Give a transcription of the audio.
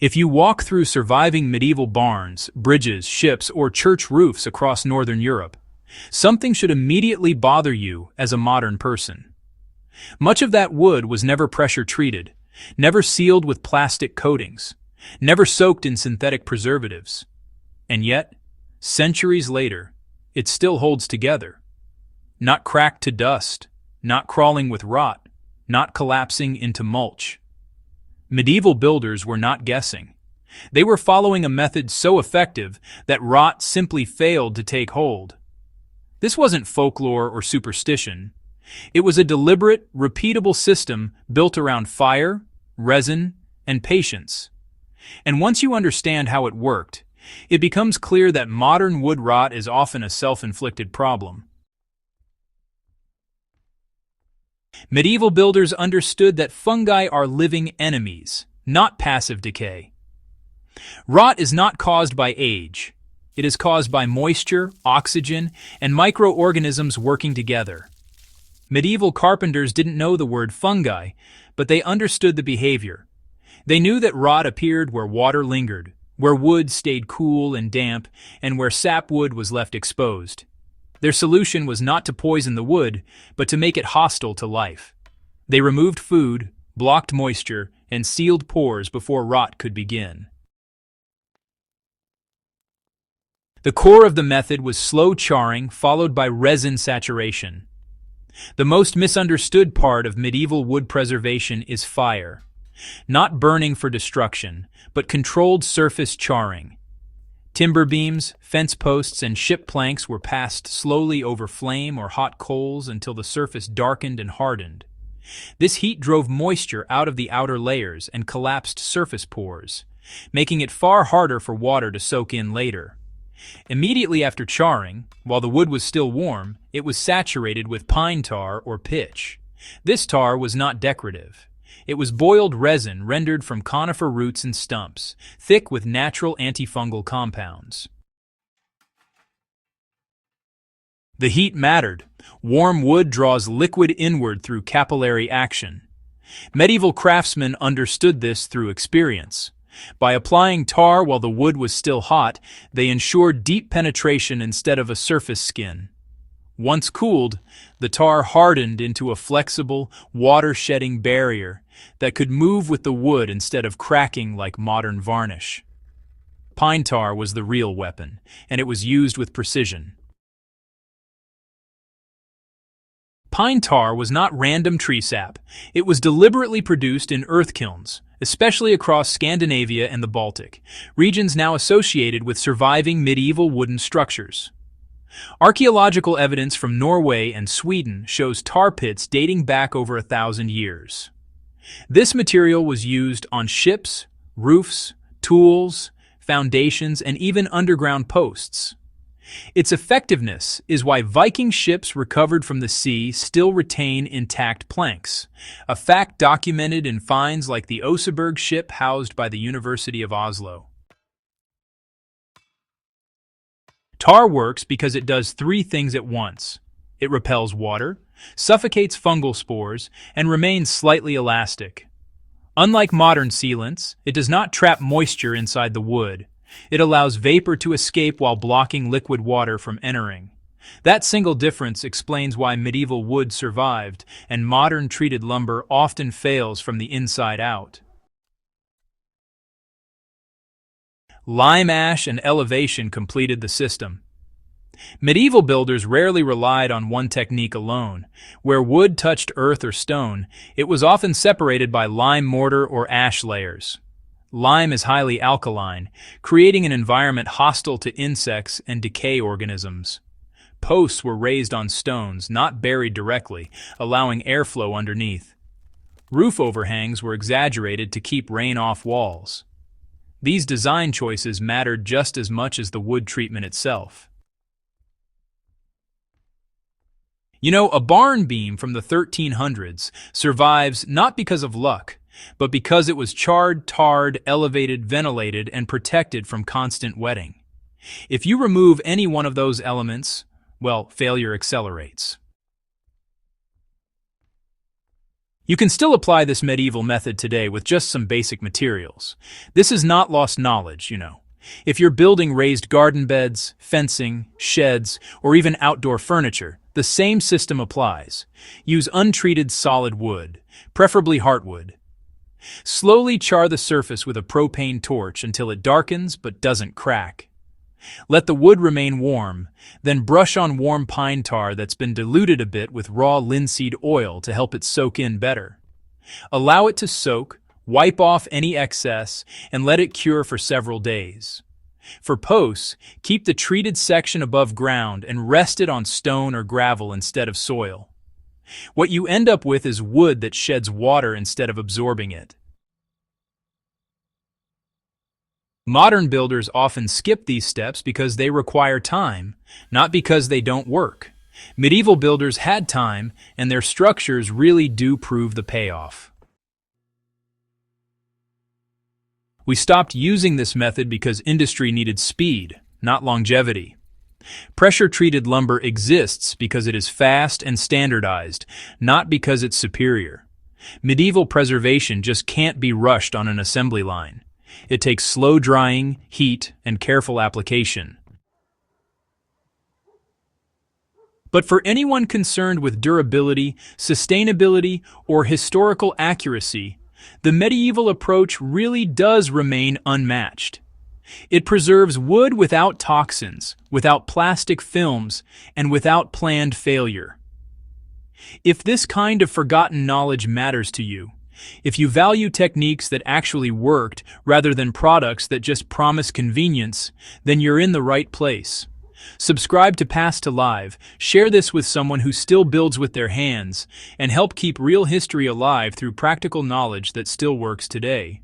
If you walk through surviving medieval barns, bridges, ships, or church roofs across Northern Europe, something should immediately bother you as a modern person. Much of that wood was never pressure treated, never sealed with plastic coatings, never soaked in synthetic preservatives. And yet, centuries later, it still holds together. Not cracked to dust, not crawling with rot, not collapsing into mulch. Medieval builders were not guessing. They were following a method so effective that rot simply failed to take hold. This wasn't folklore or superstition. It was a deliberate, repeatable system built around fire, resin, and patience. And once you understand how it worked, it becomes clear that modern wood rot is often a self-inflicted problem. Medieval builders understood that fungi are living enemies, not passive decay. Rot is not caused by age. It is caused by moisture, oxygen, and microorganisms working together. Medieval carpenters didn't know the word fungi, but they understood the behavior. They knew that rot appeared where water lingered, where wood stayed cool and damp, and where sapwood was left exposed. Their solution was not to poison the wood, but to make it hostile to life. They removed food, blocked moisture, and sealed pores before rot could begin. The core of the method was slow charring, followed by resin saturation. The most misunderstood part of medieval wood preservation is fire. Not burning for destruction, but controlled surface charring. Timber beams, fence posts, and ship planks were passed slowly over flame or hot coals until the surface darkened and hardened. This heat drove moisture out of the outer layers and collapsed surface pores, making it far harder for water to soak in later. Immediately after charring, while the wood was still warm, it was saturated with pine tar or pitch. This tar was not decorative. It was boiled resin rendered from conifer roots and stumps, thick with natural antifungal compounds. The heat mattered. Warm wood draws liquid inward through capillary action. Medieval craftsmen understood this through experience. By applying tar while the wood was still hot, they ensured deep penetration instead of a surface skin. Once cooled, the tar hardened into a flexible, water-shedding barrier that could move with the wood instead of cracking like modern varnish. Pine tar was the real weapon, and it was used with precision. Pine tar was not random tree sap. It was deliberately produced in earth kilns, especially across Scandinavia and the Baltic, regions now associated with surviving medieval wooden structures. Archaeological evidence from Norway and Sweden shows tar pits dating back over 1,000 years. This material was used on ships, roofs, tools, foundations, and even underground posts. Its effectiveness is why Viking ships recovered from the sea still retain intact planks, a fact documented in finds like the Oseberg ship housed by the University of Oslo. Tar works because it does three things at once. It repels water, suffocates fungal spores, and remains slightly elastic. Unlike modern sealants, it does not trap moisture inside the wood. It allows vapor to escape while blocking liquid water from entering. That single difference explains why medieval wood survived and modern treated lumber often fails from the inside out. Lime ash and elevation completed the system. Medieval builders rarely relied on one technique alone. Where wood touched earth or stone, it was often separated by lime mortar or ash layers. Lime is highly alkaline, creating an environment hostile to insects and decay organisms. Posts were raised on stones, not buried directly, allowing airflow underneath. Roof overhangs were exaggerated to keep rain off walls. These design choices mattered just as much as the wood treatment itself. A barn beam from the 1300s survives not because of luck, but because it was charred, tarred, elevated, ventilated, and protected from constant wetting. If you remove any one of those elements, failure accelerates. You can still apply this medieval method today with just some basic materials. This is not lost knowledge, you know. If you're building raised garden beds, fencing, sheds, or even outdoor furniture, the same system applies. Use untreated solid wood, preferably heartwood. Slowly char the surface with a propane torch until it darkens but doesn't crack. Let the wood remain warm, then brush on warm pine tar that's been diluted a bit with raw linseed oil to help it soak in better. Allow it to soak, wipe off any excess, and let it cure for several days. For posts, keep the treated section above ground and rest it on stone or gravel instead of soil. What you end up with is wood that sheds water instead of absorbing it. Modern builders often skip these steps because they require time, not because they don't work. Medieval builders had time, and their structures really do prove the payoff. We stopped using this method because industry needed speed, not longevity. Pressure-treated lumber exists because it is fast and standardized, not because it's superior. Medieval preservation just can't be rushed on an assembly line. It takes slow drying, heat, and careful application. But for anyone concerned with durability, sustainability, or historical accuracy, the medieval approach really does remain unmatched. It preserves wood without toxins, without plastic films, and without planned failure. If this kind of forgotten knowledge matters to you, if you value techniques that actually worked rather than products that just promise convenience, then you're in the right place. Subscribe to Past to Live, share this with someone who still builds with their hands, and help keep real history alive through practical knowledge that still works today.